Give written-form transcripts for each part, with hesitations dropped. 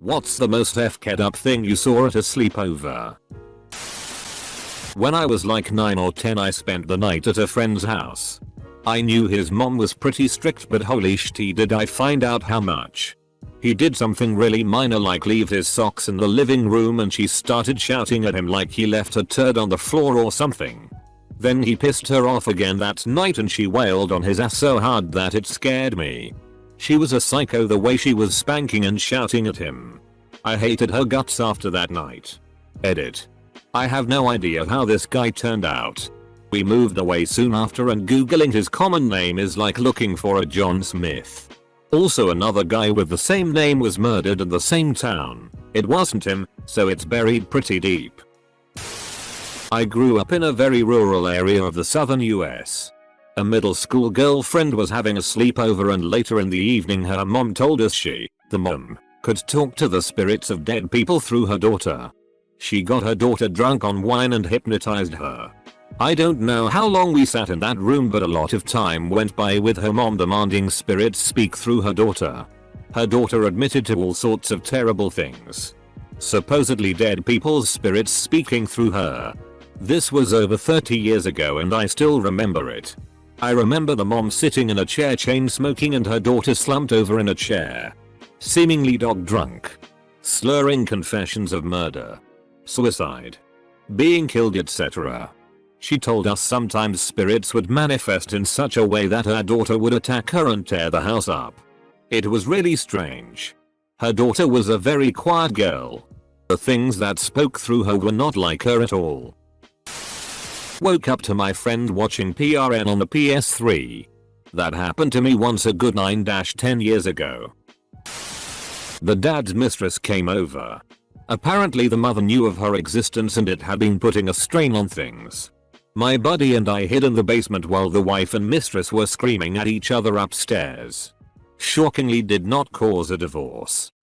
What's the most FK'd up thing you saw at a sleepover? When I was like 9 or 10, I spent the night at a friend's house. I knew his mom was pretty strict, but holy shit did I find out how much. He did something really minor like leave his socks in the living room and she started shouting at him like he left a turd on the floor or something. Then he pissed her off again that night and she wailed on his ass so hard that it scared me. She was a psycho the way she was spanking and shouting at him. I hated her guts after that night. Edit. I have no idea how this guy turned out. We moved away soon after and googling his common name is like looking for a John Smith. Also another guy with the same name was murdered in the same town. It wasn't him, so it's buried pretty deep. I grew up in a very rural area of the southern US. A middle school girlfriend was having a sleepover and later in the evening her mom told us she, the mom, could talk to the spirits of dead people through her daughter. She got her daughter drunk on wine and hypnotized her. I don't know how long we sat in that room, but a lot of time went by with her mom demanding spirits speak through her daughter. Her daughter admitted to all sorts of terrible things. Supposedly dead people's spirits speaking through her. This was over 30 years ago and I still remember it. I remember the mom sitting in a chair chain smoking and her daughter slumped over in a chair. Seemingly dog drunk. Slurring confessions of murder, suicide, being killed, etc. She told us sometimes spirits would manifest in such a way that her daughter would attack her and tear the house up. It was really strange. Her daughter was a very quiet girl. The things that spoke through her were not like her at all. Woke up to my friend watching PRN on the PS3. That happened to me once a good 9-10 years ago. The dad's mistress came over. Apparently the mother knew of her existence and it had been putting a strain on things. My buddy and I hid in the basement while the wife and mistress were screaming at each other upstairs. Shockingly did not cause a divorce.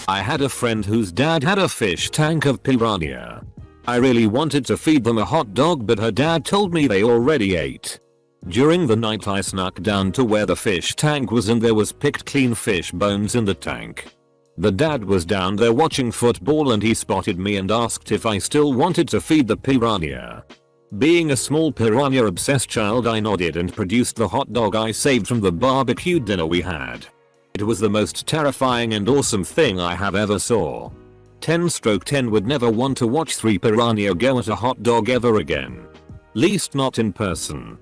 I had a friend whose dad had a fish tank of piranha. I really wanted to feed them a hot dog, but her dad told me they already ate. During the night I snuck down to where the fish tank was and there was picked clean fish bones in the tank. The dad was down there watching football and he spotted me and asked if I still wanted to feed the piranha. Being a small piranha obsessed child, I nodded and produced the hot dog I saved from the barbecue dinner we had. It was the most terrifying and awesome thing I have ever saw. 10/10 would never want to watch 3 piranha go at a hot dog ever again. Least not in person.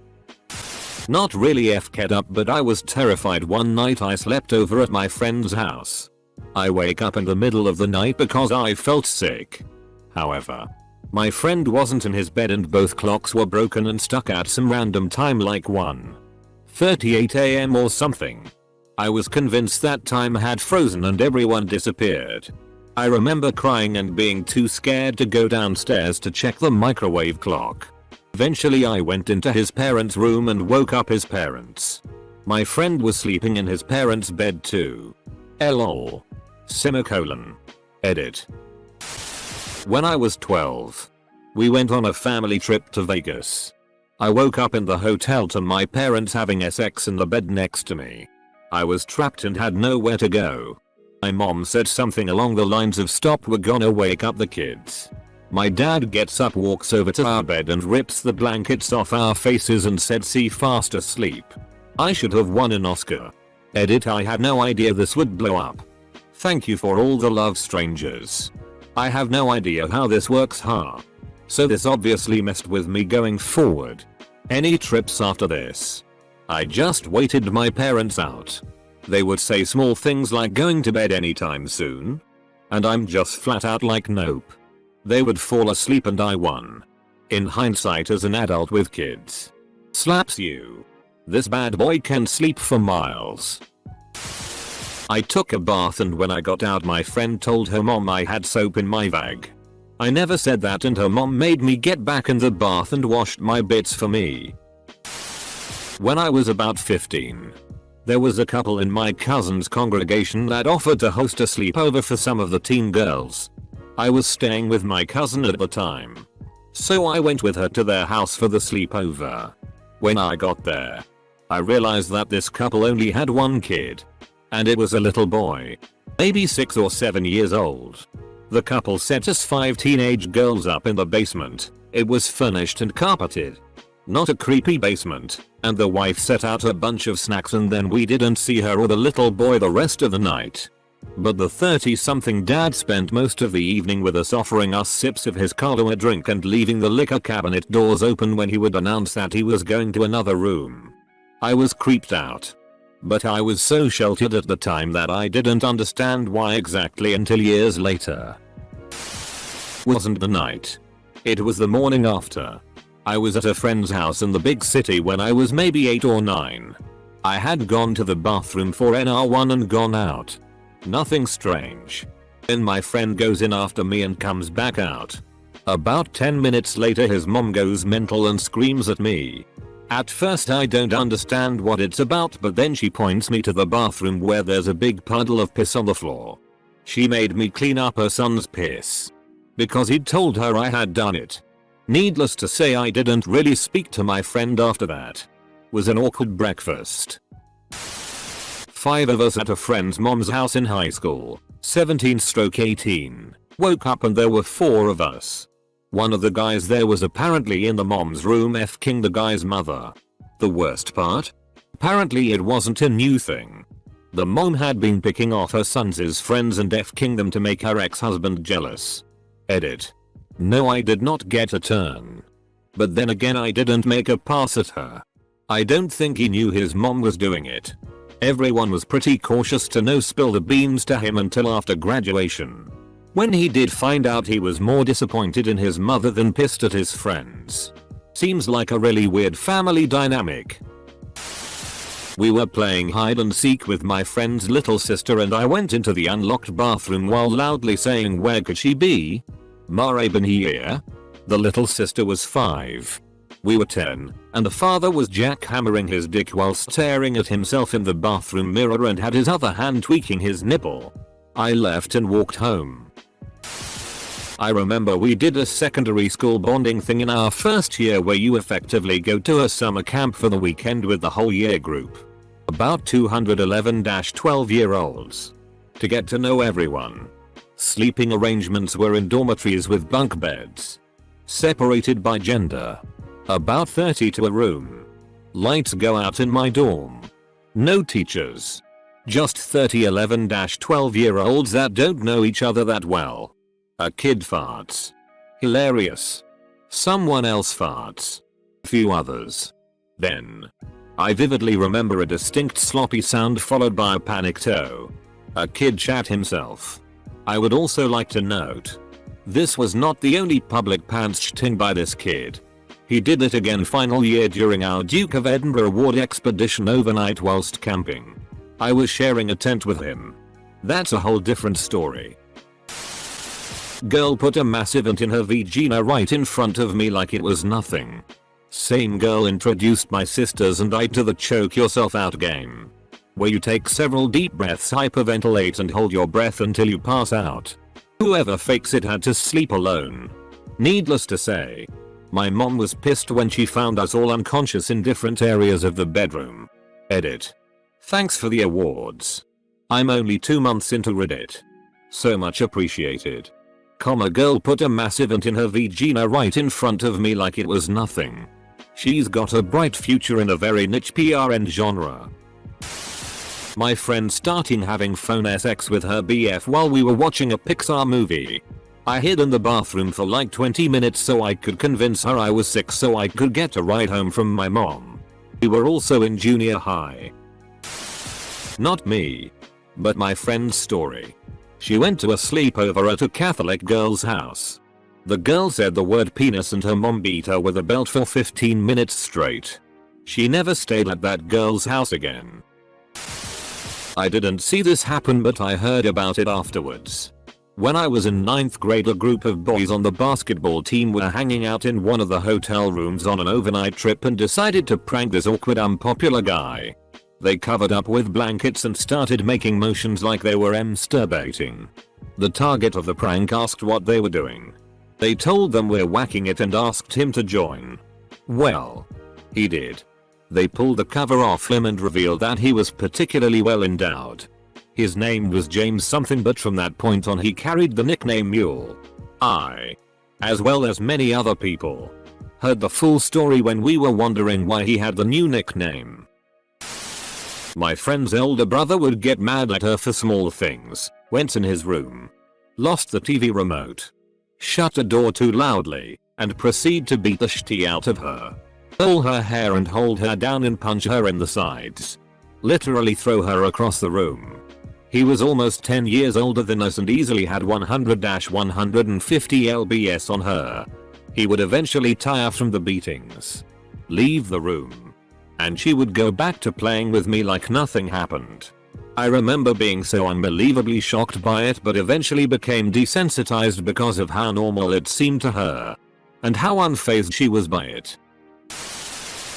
Not really FK'd up, but I was terrified one night. I slept over at my friend's house. I wake up in the middle of the night because I felt sick. However, my friend wasn't in his bed and both clocks were broken and stuck at some random time like 1:38 AM or something. I was convinced that time had frozen and everyone disappeared. I remember crying and being too scared to go downstairs to check the microwave clock. Eventually I went into his parents' room and woke up his parents. My friend was sleeping in his parents' bed too. LOL. Semicolon. Edit. When I was 12, we went on a family trip to Vegas. I woke up in the hotel to my parents having sex in the bed next to me. I was trapped and had nowhere to go. My mom said something along the lines of "Stop, we're gonna wake up the kids." My dad gets up, walks over to our bed and rips the blankets off our faces and said, "See fast asleep." I should have won an Oscar. Edit. I had no idea this would blow up. Thank you for all the love, strangers. I have no idea how this works, huh? So this obviously messed with me going forward. Any trips after this? I just waited my parents out. They would say small things like going to bed anytime soon. And I'm just flat out like nope. They would fall asleep and I won. In hindsight, as an adult with kids. Slaps you. This bad boy can sleep for miles. I took a bath and when I got out my friend told her mom I had soap in my bag. I never said that and her mom made me get back in the bath and washed my bits for me. When I was about 15, there was a couple in my cousin's congregation that offered to host a sleepover for some of the teen girls. I was staying with my cousin at the time, so I went with her to their house for the sleepover. When I got there, I realized that this couple only had one kid. and it was a little boy. Maybe 6 or 7 years old. The couple set us 5 teenage girls up in the basement. It was furnished and carpeted. Not a creepy basement, and the wife set out a bunch of snacks and then we didn't see her or the little boy the rest of the night. But the 30-something dad spent most of the evening with us, offering us sips of his Kahlua drink and leaving the liquor cabinet doors open when he would announce that he was going to another room. I was creeped out. But I was so sheltered at the time that I didn't understand why exactly until years later. Wasn't the night. It was the morning after. I was at a friend's house in the big city when I was maybe 8 or 9. I had gone to the bathroom for NR1 and gone out. Nothing strange. Then my friend goes in after me and comes back out. About 10 minutes later his mom goes mental and screams at me. At first I don't understand what it's about, but then she points me to the bathroom where there's a big puddle of piss on the floor. She made me clean up her son's piss. Because he'd told her I had done it. Needless to say, I didn't really speak to my friend after that. Was an awkward breakfast. 5 of us at a friend's mom's house in high school, 17/18. Woke up and there were 4 of us. One of the guys there was apparently in the mom's room f***ing the guy's mother. The worst part? Apparently it wasn't a new thing. The mom had been picking off her sons' friends and f***ing them to make her ex-husband jealous. Edit. No, I did not get a turn. But then again, I didn't make a pass at her. I don't think he knew his mom was doing it. Everyone was pretty cautious to no spill the beans to him until after graduation. When he did find out, he was more disappointed in his mother than pissed at his friends. Seems like a really weird family dynamic. We were playing hide and seek with my friend's little sister and I went into the unlocked bathroom while loudly saying, "Where could she be? Mare been here?" The little sister was 5. We were 10, and the father was jackhammering his dick while staring at himself in the bathroom mirror and had his other hand tweaking his nipple. I left and walked home. I remember we did a secondary school bonding thing in our first year where you effectively go to a summer camp for the weekend with the whole year group. About 211-12-year-olds. To get to know everyone. Sleeping arrangements were in dormitories with bunk beds. Separated by gender. About 30 to a room. Lights go out in my dorm. No teachers. Just 30 11-12-year-olds that don't know each other that well. A kid farts. Hilarious. Someone else farts. Few others. Then. I vividly remember a distinct sloppy sound followed by a panicked "oh." A kid shat himself. I would also like to note. This was not the only public pants shitting by this kid. He did it again final year during our Duke of Edinburgh Award expedition overnight whilst camping. I was sharing a tent with him. That's a whole different story. Girl put a massive ant in her vagina right in front of me like it was nothing. Same girl introduced my sisters and I to the choke yourself out game. Where you take several deep breaths, hyperventilate and hold your breath until you pass out. Whoever fakes it had to sleep alone. Needless to say, my mom was pissed when she found us all unconscious in different areas of the bedroom. Edit. Thanks for the awards. I'm only 2 months into Reddit. So much appreciated. Girl put a massive ant in her vagina right in front of me like it was nothing. She's got a bright future in a very niche PRN genre. My friend starting having phone sex with her BF while we were watching a Pixar movie. I hid in the bathroom for like 20 minutes so I could convince her I was sick so I could get a ride home from my mom. We were also in junior high. Not me. But my friend's story. She went to a sleepover at a Catholic girl's house. The girl said the word penis and her mom beat her with a belt for 15 minutes straight. She never stayed at that girl's house again. I didn't see this happen but I heard about it afterwards. When I was in 9th grade, a group of boys on the basketball team were hanging out in one of the hotel rooms on an overnight trip and decided to prank this awkward unpopular guy. They covered up with blankets and started making motions like they were masturbating. The target of the prank asked what they were doing. They told them we're whacking it and asked him to join. Well, he did. They pulled the cover off him and revealed that he was particularly well endowed. His name was James something, but from that point on he carried the nickname Mule. I, as well as many other people, heard the full story when we were wondering why he had the new nickname. My friend's elder brother would get mad at her for small things, went in his room, lost the TV remote, shut the door too loudly, and proceed to beat the shit out of her. Pull her hair and hold her down and punch her in the sides. Literally throw her across the room. He was almost 10 years older than us and easily had 100-150 lbs on her. He would eventually tire from the beatings, leave the room, and she would go back to playing with me like nothing happened. I remember being so unbelievably shocked by it, but eventually became desensitized because of how normal it seemed to her, and how unfazed she was by it.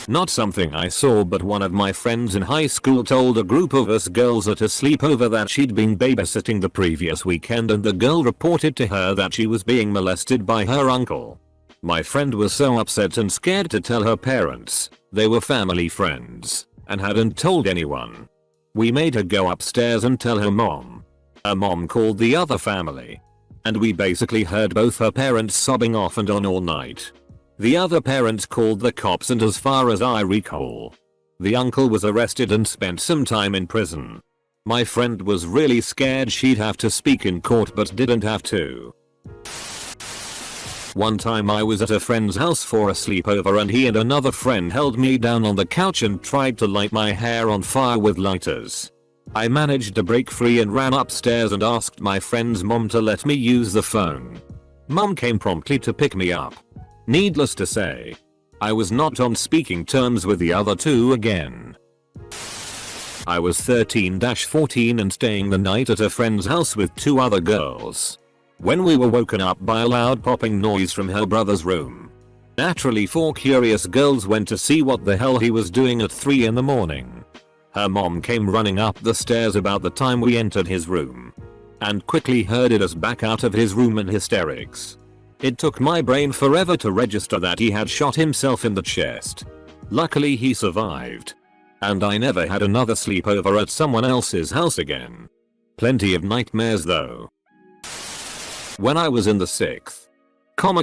Not something I saw, but one of my friends in high school told a group of us girls at a sleepover that she'd been babysitting the previous weekend, and the girl reported to her that she was being molested by her uncle. My friend was so upset and scared to tell her parents. They were family friends and hadn't told anyone. We made her go upstairs and tell her mom. Her mom called the other family, and we basically heard both her parents sobbing off and on all night. The other parents called the cops, and as far as I recall, the uncle was arrested and spent some time in prison. My friend was really scared she'd have to speak in court, but didn't have to. One time I was at a friend's house for a sleepover, and he and another friend held me down on the couch and tried to light my hair on fire with lighters. I managed to break free and ran upstairs and asked my friend's mom to let me use the phone. Mom came promptly to pick me up. Needless to say, I was not on speaking terms with the other two again. I was 13-14 and staying the night at a friend's house with two other girls, when we were woken up by a loud popping noise from her brother's room. Naturally, 4 curious girls went to see what the hell he was doing at 3 in the morning. Her mom came running up the stairs about the time we entered his room, and quickly herded us back out of his room in hysterics. It took my brain forever to register that he had shot himself in the chest. Luckily he survived, and I never had another sleepover at someone else's house again. Plenty of nightmares though. When I was in the 6th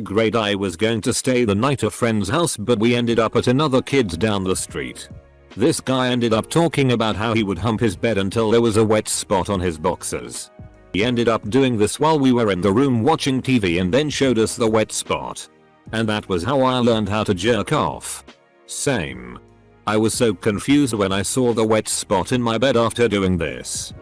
grade, I was going to stay the night at a friend's house, but we ended up at another kid's down the street. This guy ended up talking about how he would hump his bed until there was a wet spot on his boxers. He ended up doing this while we were in the room watching TV and then showed us the wet spot. And that was how I learned how to jerk off. Same. I was so confused when I saw the wet spot in my bed after doing this.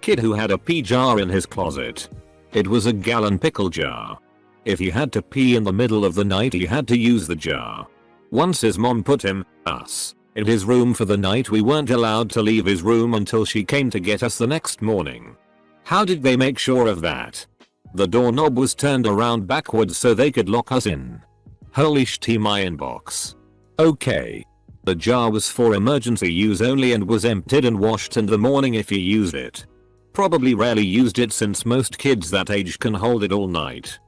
Kid who had a pee jar in his closet. It was a gallon pickle jar. If he had to pee in the middle of the night, he had to use the jar. Once his mom put us, in his room for the night, we weren't allowed to leave his room until she came to get us the next morning. How did they make sure of that? The doorknob was turned around backwards so they could lock us in. Holy shit, my inbox. Okay. The jar was for emergency use only and was emptied and washed in the morning if you used it. Probably rarely used it since most kids that age can hold it all night.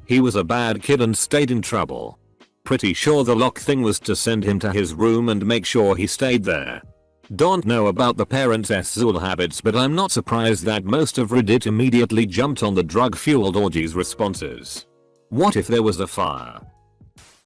He was a bad kid and stayed in trouble. Pretty sure the lock thing was to send him to his room and make sure he stayed there. Don't know about the parents' sexual habits, but I'm not surprised that most of Reddit immediately jumped on the drug-fueled orgies responses. What if there was a fire?